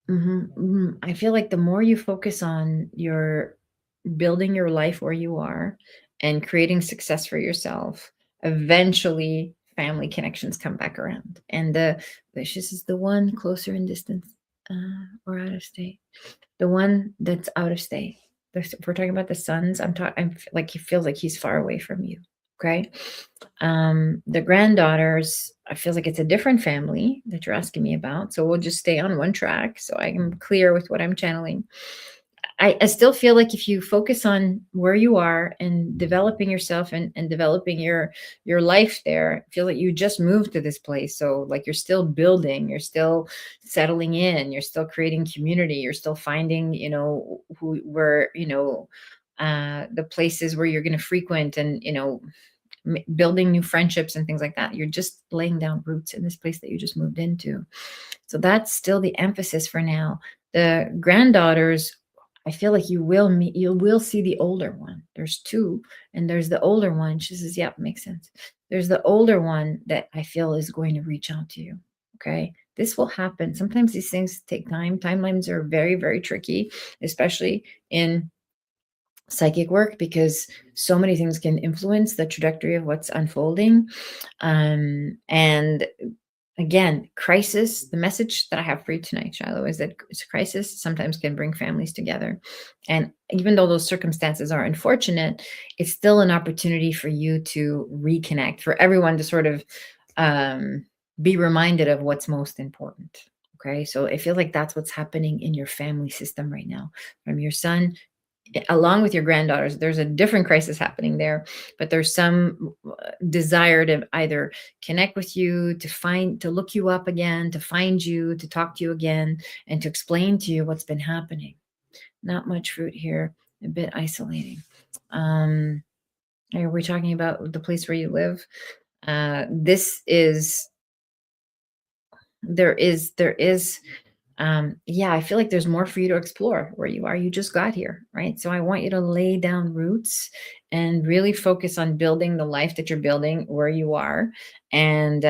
I feel like the more you focus on your building your life where you are and creating success for yourself, eventually family connections come back around. And the Vicious is the one closer in distance, or out of state. The one that's out of state. If we're talking about the sons, I'm like he feels like he's far away from you. Okay. The granddaughters, I feel like it's a different family that you're asking me about. So we'll just stay on one track so I am clear with what I'm channeling. I still feel like if you focus on where you are and developing yourself and developing your life there, I feel like you just moved to this place. So like you're still building, you're still settling in, you're still creating community, you're still finding, the places where you're going to frequent and, building new friendships and things like that. You're just laying down roots in this place that you just moved into. So that's still the emphasis for now. The granddaughters, I feel like you will see the older one. There's two, and there's the older one. She says, "Yeah, makes sense." There's the older one that I feel is going to reach out to you. Okay. This will happen. Sometimes these things take time. Timelines are very, very tricky, especially in psychic work, because so many things can influence the trajectory of what's unfolding. And again, crisis, the message that I have for you tonight, Shiloh, is that it's crisis sometimes can bring families together. And even though those circumstances are unfortunate, it's still an opportunity for you to reconnect, for everyone to sort of be reminded of what's most important. Okay. So I feel like that's what's happening in your family system right now, from your son along with your granddaughters. There's a different crisis happening there, but there's some desire to either connect with you, to look you up again, to find you, to talk to you again, and to explain to you what's been happening. Not much fruit here, a bit isolating. Are we talking about the place where you live? This is there is yeah, I feel like there's more for you to explore where you are. You just got here, right? So I want you to lay down roots and really focus on building the life that you're building where you are, and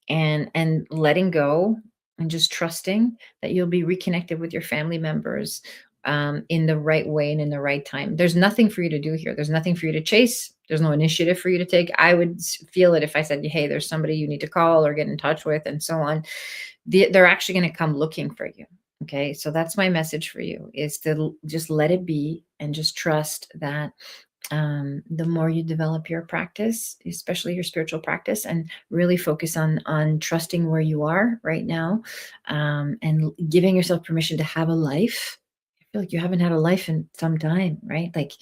letting go and just trusting that you'll be reconnected with your family members in the right way and in the right time. There's nothing for you to do here. There's nothing for you to chase. There's no initiative for you to take. I would feel it if I said, hey, there's somebody you need to call or get in touch with and so on. They're actually going to come looking for you. Okay. So that's my message for you, is to just let it be and just trust that the more you develop your practice, especially your spiritual practice, and really focus on trusting where you are right now, and giving yourself permission to have a life. I feel like you haven't had a life in some time, right? Like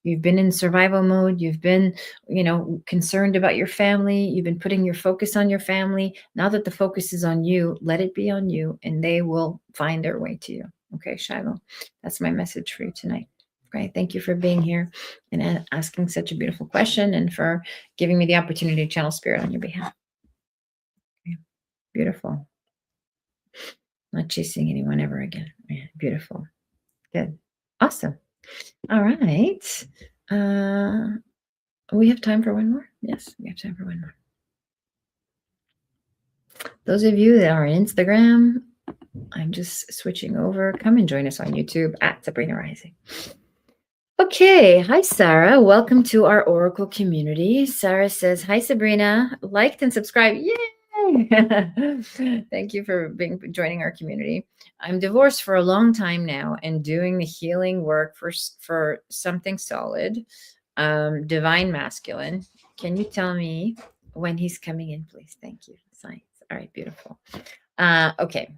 you've been in survival mode. You've been, concerned about your family. You've been putting your focus on your family. Now that the focus is on you, let it be on you, and they will find their way to you. Okay, Shiloh, that's my message for you tonight. Okay, thank you for being here and asking such a beautiful question, and for giving me the opportunity to channel spirit on your behalf. Okay, beautiful. Not chasing anyone ever again. Yeah, beautiful. Good. Awesome. All right. We have time for one more. Yes, we have time for one more. Those of you that are on Instagram, I'm just switching over. Come and join us on YouTube at Sabrina Rising. Okay. Hi, Sarah. Welcome to our Oracle community. Sarah says, hi, Sabrina. Liked and subscribed. Yay! Thank you for joining our community. I'm divorced for a long time now and doing the healing work for something solid, divine masculine. Can you tell me when he's coming in, please? Thank you. Science. All right. Beautiful. Okay.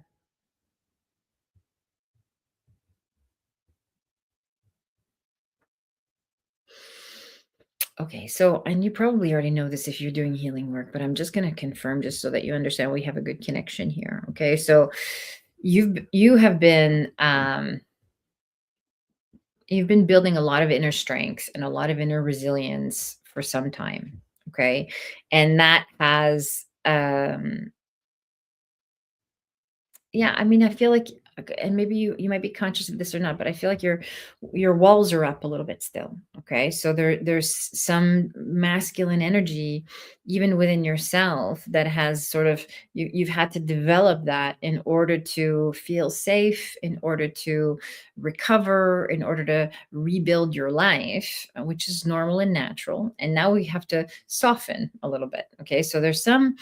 Okay, so, and you probably already know this if you're doing healing work, but I'm just going to confirm just so that you understand we have a good connection here. Okay, so you have been you've been building a lot of inner strength and a lot of inner resilience for some time. Okay, and that has Yeah, I mean, I feel like and maybe you might be conscious of this or not, but I feel like your walls are up a little bit still. Okay. So there's some masculine energy even within yourself that has sort of you've had to develop that in order to feel safe, in order to recover, in order to rebuild your life, which is normal and natural. And now we have to soften a little bit. Okay. So there's some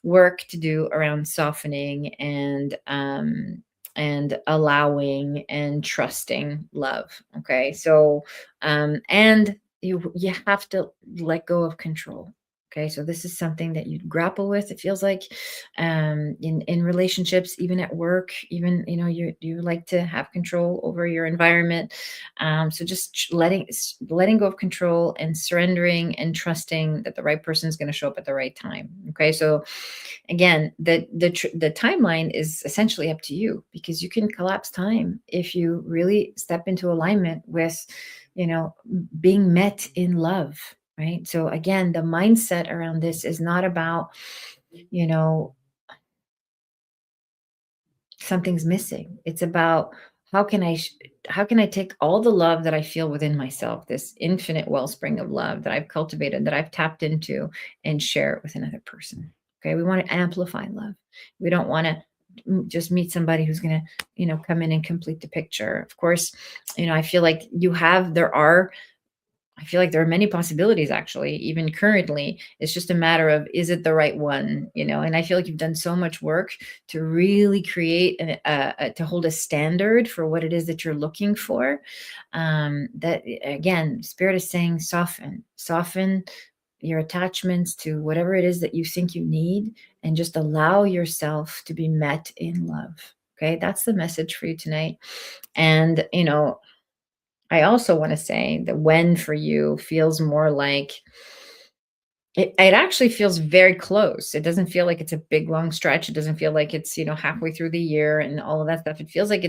work to do around softening and allowing and trusting love. Okay. So and you have to let go of control. Okay. So this is something that you grapple with. It feels like in relationships, even at work, even you like to have control over your environment. So just letting go of control and surrendering and trusting that the right person is going to show up at the right time. Okay. So again, the timeline is essentially up to you, because you can collapse time if you really step into alignment with, you know, being met in love, right? So again, the mindset around this is not about, you know, something's missing. It's about how can how can I take all the love that I feel within myself, this infinite wellspring of love that I've cultivated, that I've tapped into, and share it with another person. Okay, we want to amplify love. We don't want to just meet somebody who's going to, come in and complete the picture. Of course, I feel like I feel like there are many possibilities, actually, even currently. It's just a matter of, is it the right one? And I feel like you've done so much work to really create to hold a standard for what it is that you're looking for. That again, Spirit is saying, soften your attachments to whatever it is that you think you need, and just allow yourself to be met in love. Okay, that's the message for you tonight. And I also want to say that when for you feels more like it actually feels very close. It doesn't feel like it's a big long stretch. It doesn't feel like it's, halfway through the year and all of that stuff. It feels like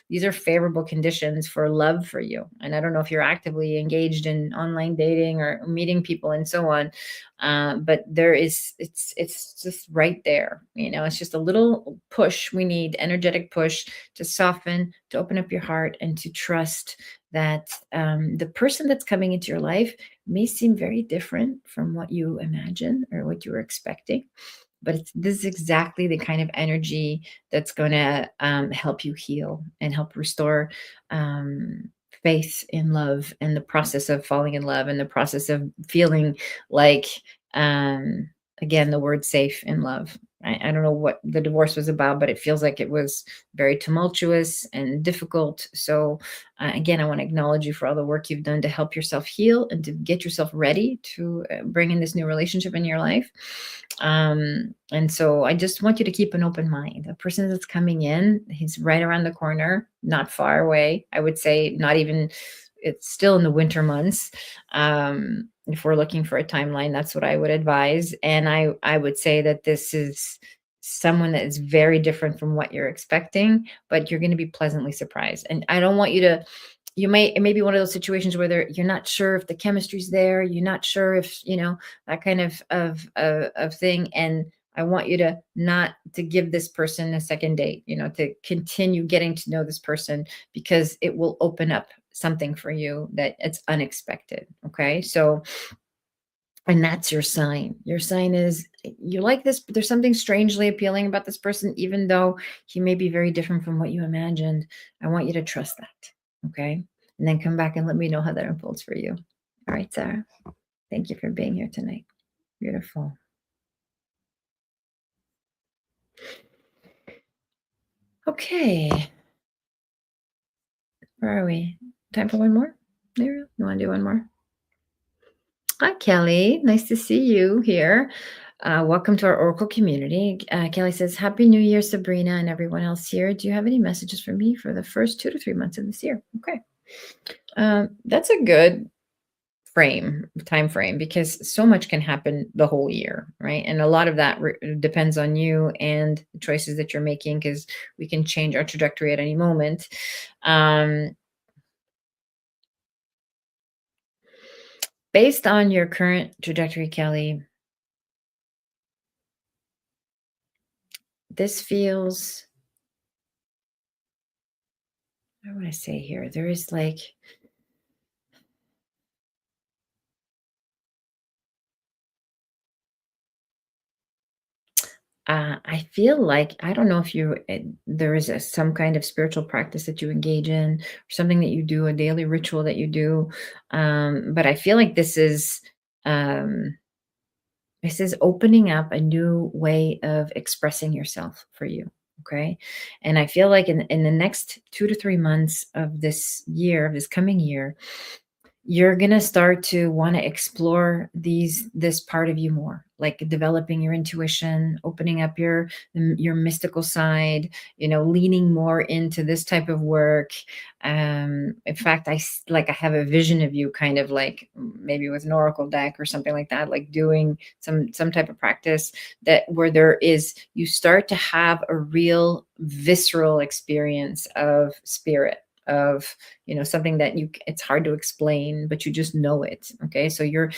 these are favorable conditions for love for you. And I don't know if you're actively engaged in online dating or meeting people and so on. But it's just right there. It's just a little push. We need energetic push to soften, to open up your heart, and to trust that the person that's coming into your life may seem very different from what you imagine or what you were expecting. But this is exactly the kind of energy that's going to help you heal and help restore faith in love, and the process of falling in love, and the process of feeling like, um, again, the word safe in love. I don't know what the divorce was about, but it feels like it was very tumultuous and difficult. So, again, I want to acknowledge you for all the work you've done to help yourself heal and to get yourself ready to bring in this new relationship in your life. And so I just want you to keep an open mind. The person that's coming in, he's right around the corner, not far away. I would say not even, it's still in the winter months. If we're looking for a timeline, that's what I would advise. And I would say that this is someone that is very different from what you're expecting, but you're going to be pleasantly surprised. And I don't want you to, it may be one of those situations where you're not sure if the chemistry's there, you're not sure if, that kind of thing. And I want you to not to give this person a second date, to continue getting to know this person, because it will open up something for you that it's unexpected. Okay. So, and that's your sign. Your sign is you like this, but there's something strangely appealing about this person, even though he may be very different from what you imagined. I want you to trust that. Okay. And then come back and let me know how that unfolds for you. All right, Sarah. Thank you for being here tonight. Beautiful. Okay. Where are we? Time for one more? There. You want to do one more? Hi, Kelly. Nice to see you here. Welcome to our Oracle community. Kelly says, Happy New Year, Sabrina, and everyone else here. Do you have any messages for me for the first 2 to 3 months of this year? Okay. That's a good time frame, because so much can happen the whole year, right? And a lot of that depends on you and the choices that you're making, because we can change our trajectory at any moment. Based on your current trajectory, Kelly, this feels what would I say here? There is like, I feel like I don't know if there is some kind of spiritual practice that you engage in, or something that you do, a daily ritual that you do, but I feel like um, this is opening up a new way of expressing yourself for you. Okay. And I feel like in the next 2 to 3 months of this year, of this coming year, you're gonna start to want to explore this part of you more, like developing your intuition, opening up your mystical side, leaning more into this type of work. In fact, like I have a vision of you kind of like maybe with an oracle deck or something like that, like doing some type of practice that where there is you start to have a real visceral experience of spirit, of something that it's hard to explain, but you just know it. Okay, so your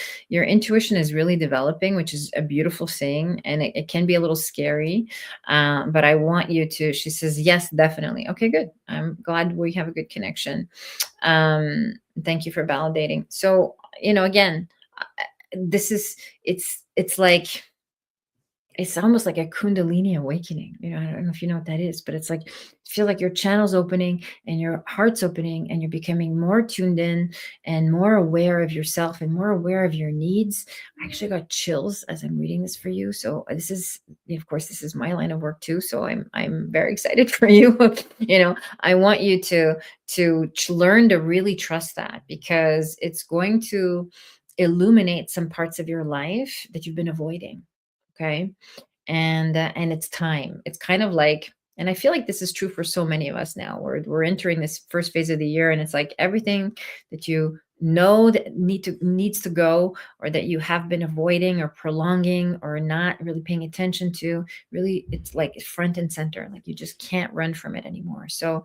intuition is really developing, which is a beautiful thing, and it can be a little scary, but I want you to, she says, yes, definitely. Okay, good. I'm glad we have a good connection. Thank you for validating. So again, this is it's like it's almost like a kundalini awakening. I don't know if you know what that is, but it's like feel like your channel's opening and your heart's opening and you're becoming more tuned in and more aware of yourself and more aware of your needs. I actually got chills as I'm reading this for you. So this is, of course, this is my line of work too. So I'm very excited for you. I want you to learn to really trust that, because it's going to illuminate some parts of your life that you've been avoiding. Okay. And it's time. It's kind of like, and I feel like this is true for so many of us now. We're entering this first phase of the year, and it's like everything that you know that needs to go, or that you have been avoiding or prolonging or not really paying attention to, really it's like front and center. Like you just can't run from it anymore. So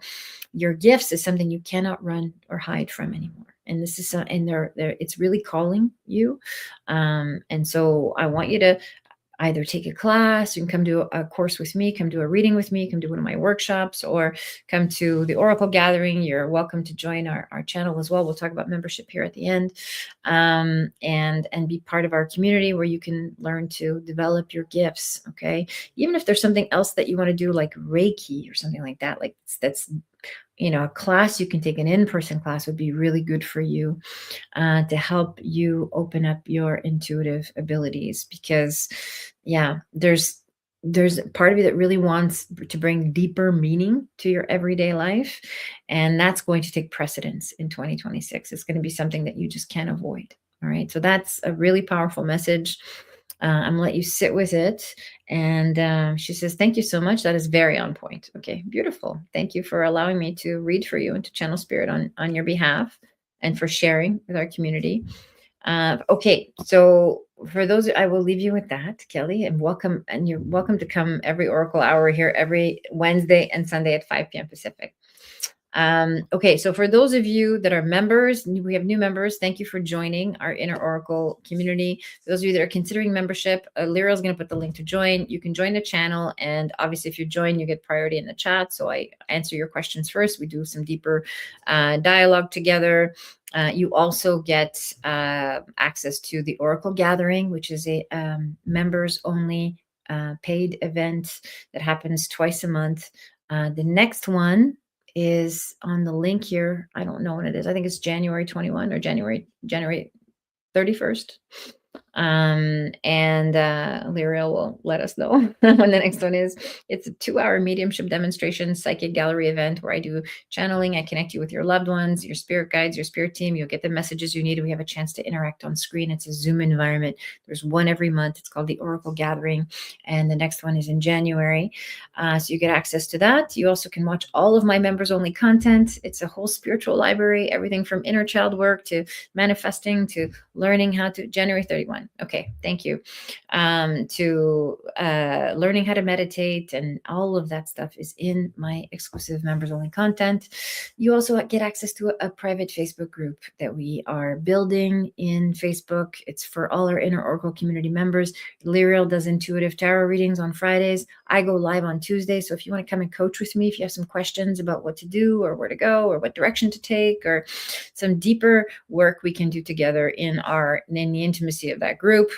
your gifts is something you cannot run or hide from anymore. And this is and they're it's really calling you. And so I want you to either take a class, you can come do a course with me, come do a reading with me, come do one of my workshops, or come to the Oracle Gathering. You're welcome to join our channel as well. We'll talk about membership here at the end, and be part of our community where you can learn to develop your gifts. Okay. Even if there's something else that you want to do, like Reiki or something like that, like that's a class you can take, an in-person class would be really good for you, to help you open up your intuitive abilities. Because yeah, there's a part of you that really wants to bring deeper meaning to your everyday life, and that's going to take precedence in 2026. It's going to be something that you just can't avoid. All right, so that's a really powerful message. I'm gonna let you sit with it. And she says, thank you so much. That is very on point. Okay, beautiful. Thank you for allowing me to read for you and to channel spirit on your behalf, and for sharing with our community. Okay, so for those, I will leave you with that, Kelly, and welcome. And you're welcome to come every Oracle hour here every Wednesday and Sunday at 5 p.m. Pacific. Okay, so for those of you that are members, we have new members. Thank you for joining our Inner Oracle community. For those of you that are considering membership, Lyra is going to put the link to join. You can join the channel, and obviously, if you join, you get priority in the chat. So I answer your questions first. We do some deeper dialogue together. You also get access to the Oracle Gathering, which is a members only paid event that happens twice a month. The next one is on the link here. I don't know when it is. I think it's January 21 or January 31st. And Lyriel will let us know when the next one is. It's a 2-hour mediumship demonstration, psychic gallery event where I do channeling. I connect you with your loved ones, your spirit guides, your spirit team. You'll get the messages you need. We have a chance to interact on screen. It's a Zoom environment. There's one every month. It's called the Oracle Gathering, and the next one is in January. So you get access to that. You also can watch all of my members only content. It's a whole spiritual library, everything from inner child work to manifesting to learning how to January 31. one. Okay, thank you. To learning how to meditate and all of that stuff is in my exclusive members only content. You also get access to a private Facebook group that we are building in Facebook. It's for all our Inner Oracle community members. Lyriel does intuitive tarot readings on Fridays. I go live on Tuesday. So if you want to come and coach with me, if you have some questions about what to do or where to go or what direction to take or some deeper work we can do together in the intimacy of that group,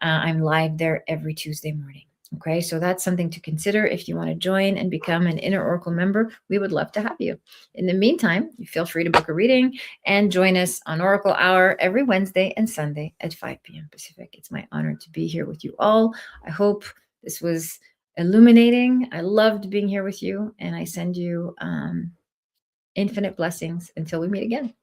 I'm live there every Tuesday morning. Okay, so that's something to consider if you want to join and become an Inner Oracle member. We would love to have you. In the meantime, you feel free to book a reading and join us on Oracle Hour every Wednesday and Sunday at 5 p.m. Pacific. It's my honor to be here with you all. I hope this was illuminating. I loved being here with you, and I send you infinite blessings until we meet again.